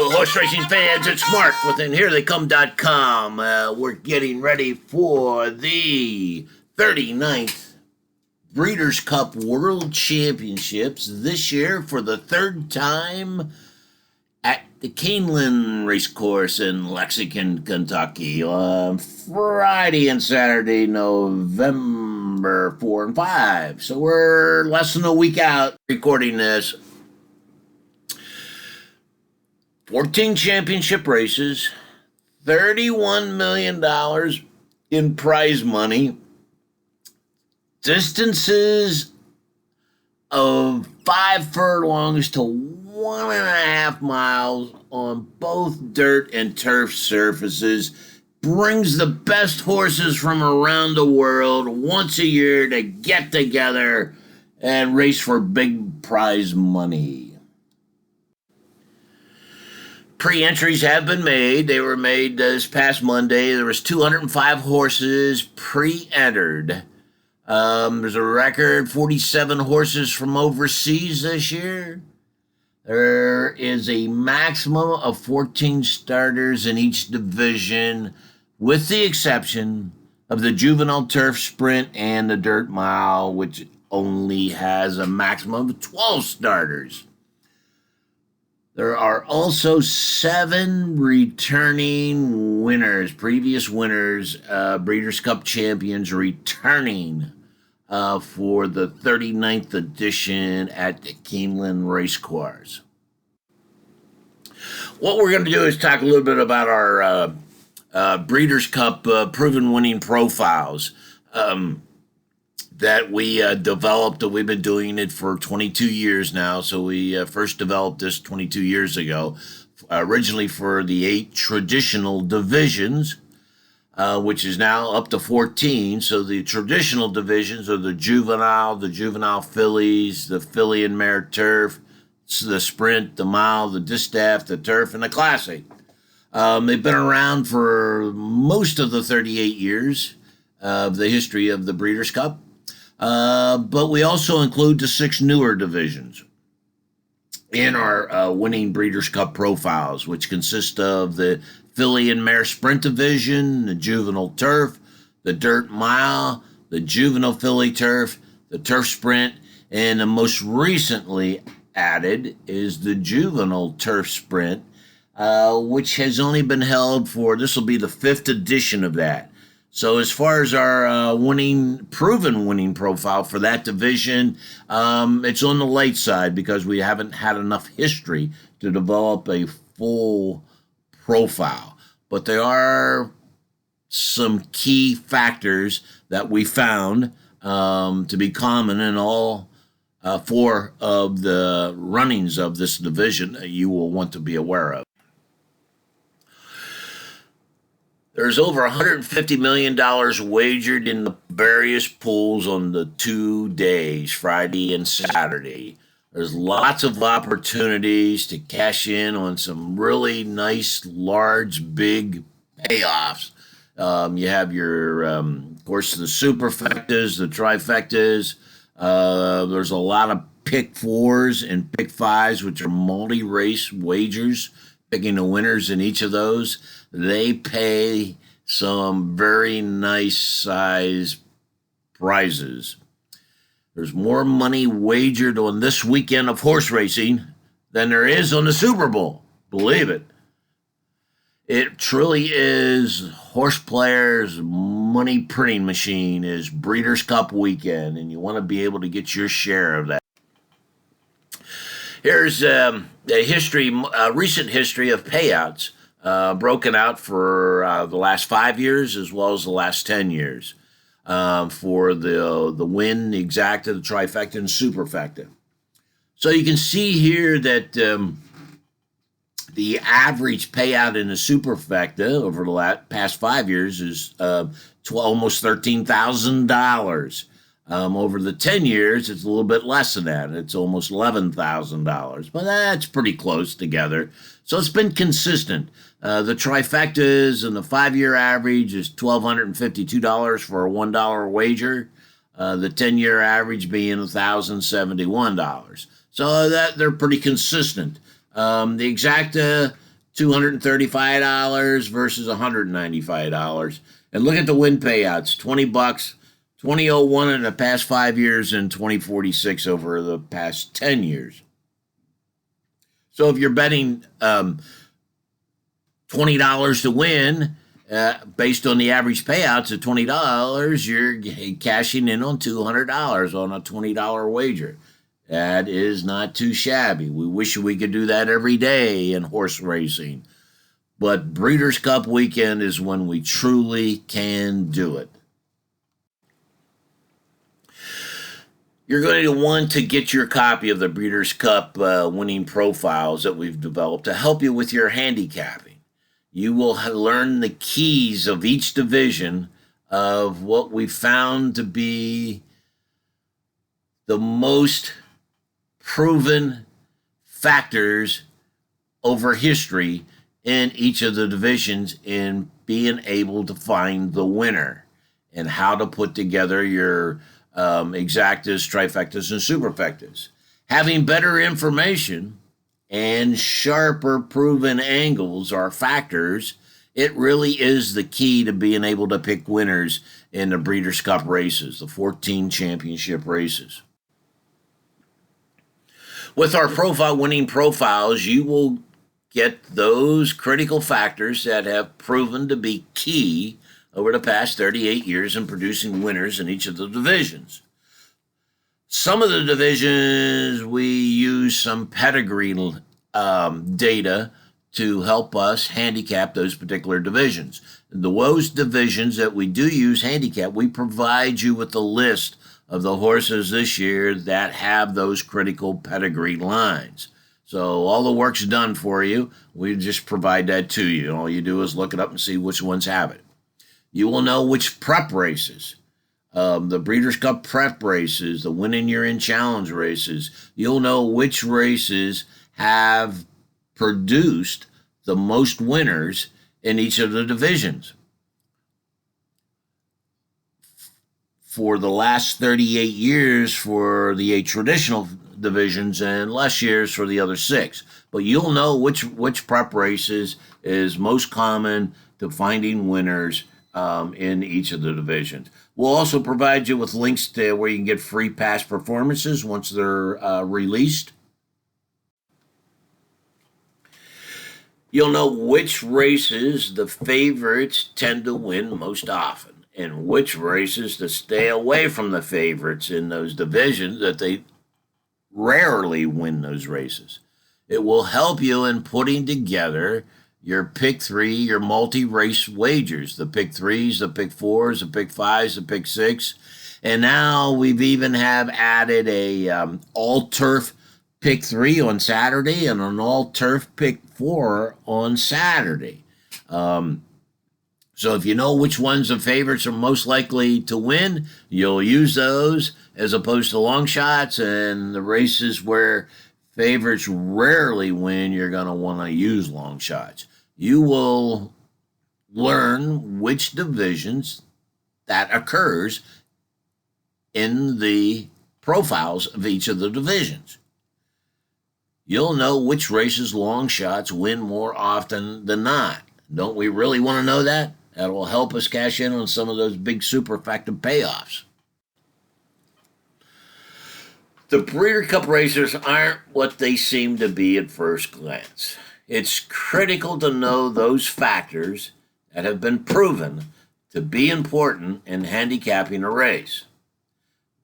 horse racing fans, it's Mark with HereTheyCome.com. We're getting ready for the 39th Breeders' Cup World Championships this year for the third time at the Keeneland Racecourse in Lexington, Kentucky on Friday and Saturday, November 4 and 5. So we're less than a week out recording this. 14 championship races, $31 million in prize money, distances of 5 furlongs to 1.5 miles on both dirt and turf surfaces, brings the best horses from around the world once a year to get together and race for big prize money. Pre-entries have been made. They were made this past Monday. There was 205 horses pre-entered. There's a record 47 horses from overseas this year. There is a maximum of 14 starters in each division, with the exception of the juvenile turf sprint and the dirt mile, which only has a maximum of 12 starters. There are also 7 returning winners, previous winners, Breeders' Cup champions returning for the 39th edition at the Keeneland Racecourse. What we're going to do is talk a little bit about our Breeders' Cup proven winning profiles that we developed. We've been doing it for 22 years now. So we first developed this 22 years ago, originally for the 8 traditional divisions, which is now up to 14. So the traditional divisions are the juvenile fillies, the filly and mare turf, the sprint, the mile, the distaff, the turf, and the classic. They've been around for most of the 38 years of the history of the Breeders' Cup. But we also include the 6 newer divisions in our winning Breeders' Cup profiles, which consist of the filly and mare sprint division, the juvenile turf, the dirt mile, the juvenile filly turf, the turf sprint, and the most recently added is the juvenile turf sprint, which has only been held for, this will be the 5th edition of that. So as far as our proven winning profile for that division, it's on the light side because we haven't had enough history to develop a full profile. But there are some key factors that we found to be common in all 4 of the runnings of this division that you will want to be aware of. There's over $150 million wagered in the various pools on the 2 days, Friday and Saturday. There's lots of opportunities to cash in on some really nice, large, big payoffs. You have your, of course, the superfectas, the trifectas. There's a lot of pick 4s and pick 5s, which are multi-race wagers, picking the winners in each of those. They pay some very nice size prizes. There's more money wagered on this weekend of horse racing than there is on the Super Bowl. Believe it. It truly is horse players' money printing machine is Breeders' Cup weekend, and you want to be able to get your share of that. Here's a recent history of payouts. Broken out for the last 5 years as well as the last 10 years for the win, the exacta, the trifecta, and superfecta. So you can see here that the average payout in the superfecta over the past 5 years is almost $13,000. Over the 10 years, it's a little bit less than that. It's almost $11,000, but that's pretty close together. So it's been consistent. The trifectas and the 5-year average is $1,252 for a $1 wager. The 10-year average being $1,071. So that they're pretty consistent. The exacta $235 versus $195. And look at the win payouts, $20, 2001 in the past 5 years, and 2046 over the past 10 years. So if you're betting $20 to win, based on the average payouts of $20, you're cashing in on $200 on a $20 wager. That is not too shabby. We wish we could do that every day in horse racing. But Breeders' Cup weekend is when we truly can do it. You're going to want to get your copy of the Breeders' Cup winning profiles that we've developed to help you with your handicapping. You will learn the keys of each division of what we found to be the most proven factors over history in each of the divisions in being able to find the winner and how to put together your exactas, trifectas, and superfectas. Having better information and sharper proven angles are factors. It really is the key to being able to pick winners in the Breeders' Cup races, the 14 championship races. With our winning profiles, you will get those critical factors that have proven to be key over the past 38 years in producing winners in each of the divisions. Some of the divisions, we use some pedigree data to help us handicap those particular divisions. Those divisions that we do use handicap, we provide you with the list of the horses this year that have those critical pedigree lines. So all the work's done for you. We just provide that to you. All you do is look it up and see which ones have it. You will know which prep races, the Breeders' Cup prep races, the Winning You're In Challenge races. You'll know which races have produced the most winners in each of the divisions. For the last 38 years for the 8 traditional divisions and less years for the other 6. But you'll know which prep races is most common to finding winners in each of the divisions. We'll also provide you with links to where you can get free past performances once they're released. You'll know which races the favorites tend to win most often, and which races to stay away from the favorites in those divisions that they rarely win those races. It will help you in putting together your pick 3, your multi-race wagers, the pick 3s, the pick 4s, the pick 5s, the pick 6. And now we've even have added a all-turf pick 3 on Saturday and an all-turf pick 4 on Saturday. So if you know which ones the favorites are most likely to win, you'll use those as opposed to long shots, and the races where favorites rarely win, you're going to want to use long shots. You will learn which divisions that occurs in the profiles of each of the divisions. You'll know which races long shots win more often than not. Don't we really want to know that? That will help us cash in on some of those big superfecta payoffs. The Breeder Cup racers aren't what they seem to be at first glance. It's critical to know those factors that have been proven to be important in handicapping a race.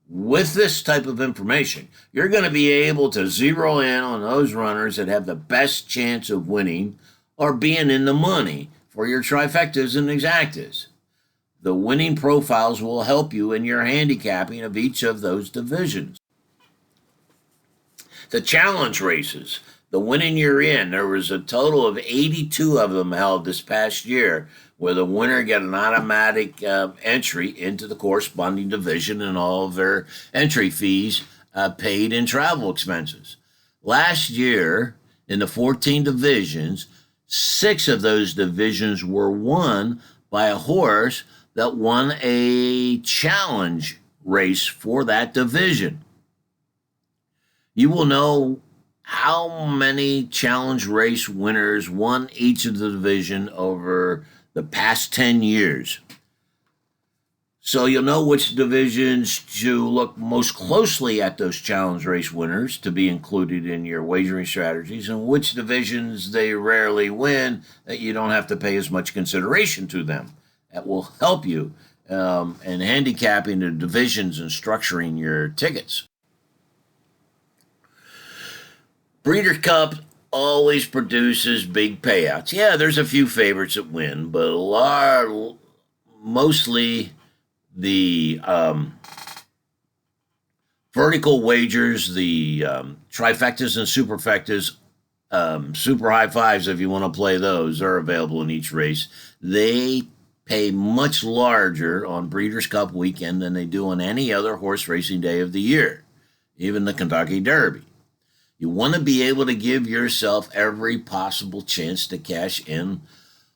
With this type of information, you're going to be able to zero in on those runners that have the best chance of winning or being in the money for your trifectas and exactas. The winning profiles will help you in your handicapping of each of those divisions. The challenge races, the Winning You're In, there was a total of 82 of them held this past year, where the winner got an automatic entry into the corresponding division and all of their entry fees paid in travel expenses. Last year, in the 14 divisions, 6 of those divisions were won by a horse that won a challenge race for that division. You will know how many challenge race winners won each of the division over the past 10 years. So you'll know which divisions to look most closely at those challenge race winners to be included in your wagering strategies, and which divisions they rarely win that you don't have to pay as much consideration to them. That will help you in handicapping the divisions and structuring your tickets. Breeders' Cup always produces big payouts. Yeah, there's a few favorites that win, but mostly the vertical wagers, the trifectas and superfectas, super high fives, if you want to play those, are available in each race. They pay much larger on Breeders' Cup weekend than they do on any other horse racing day of the year, even the Kentucky Derby. You want to be able to give yourself every possible chance to cash in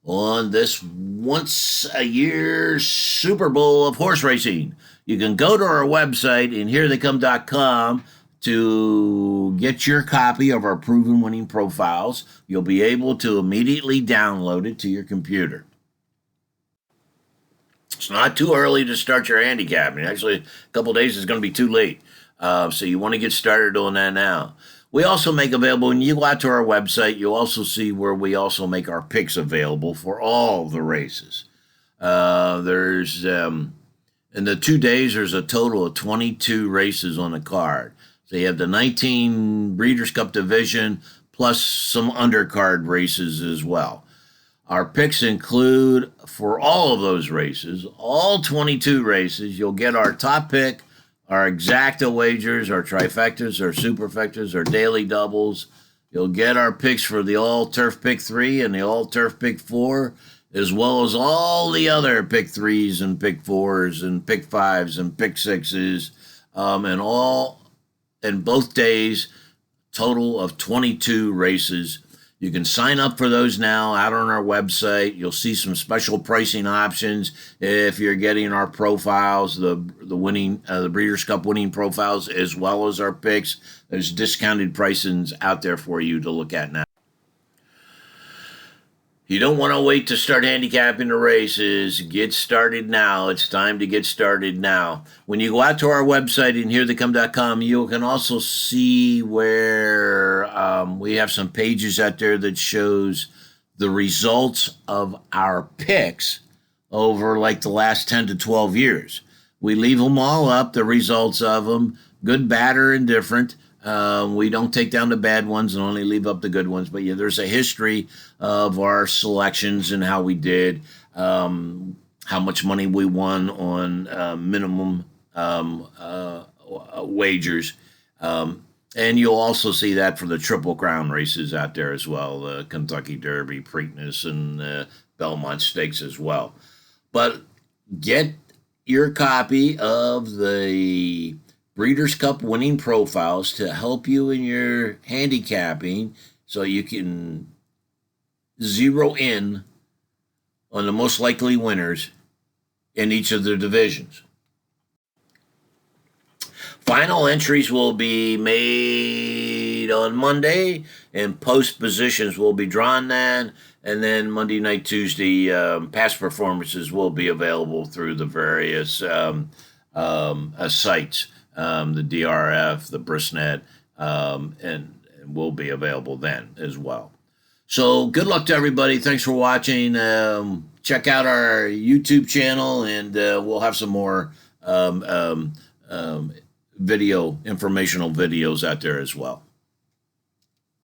on this once-a-year Super Bowl of horse racing. You can go to our website, andheretheycome.com, to get your copy of our proven winning profiles. You'll be able to immediately download it to your computer. It's not too early to start your handicapping. Actually, a couple days is going to be too late. So you want to get started on that now. We also make available, when you go out to our website, you'll also see where we also make our picks available for all the races. There's in the 2 days, there's a total of 22 races on the card. So you have the 19 Breeders' Cup division plus some undercard races as well. Our picks include, for all of those races, all 22 races, you'll get our top pick, our exacta wagers, our trifectas, our superfectas, our daily doubles. You'll get our picks for the all-turf pick 3 and the all-turf pick 4, as well as all the other pick 3s and pick 4s and pick 5s and pick 6s, and all in both days, total of 22 races. You can sign up for those now out on our website. You'll see some special pricing options if you're getting our profiles, the Breeders' Cup winning profiles, as well as our picks. There's discounted pricings out there for you to look at now. You don't want to wait to start handicapping the races. Get started now. It's time to get started now. When you go out to our website, andheretheycome.com, you can also see where we have some pages out there that shows the results of our picks over like the last 10 to 12 years. We leave them all up, the results of them, good, bad, or indifferent. We don't take down the bad ones and only leave up the good ones. But yeah, there's a history of our selections and how we did, how much money we won on minimum wagers. And you'll also see that for the Triple Crown races out there as well, the Kentucky Derby, Preakness, and Belmont Stakes as well. But get your copy of the Breeders' Cup winning profiles to help you in your handicapping so you can zero in on the most likely winners in each of the divisions. Final entries will be made on Monday, and post positions will be drawn then, and then Monday night, Tuesday, past performances will be available through the various sites. The DRF, the Brisnet, and will be available then as well. So good luck to everybody. Thanks for watching. Check out our YouTube channel, and we'll have some more informational videos out there as well.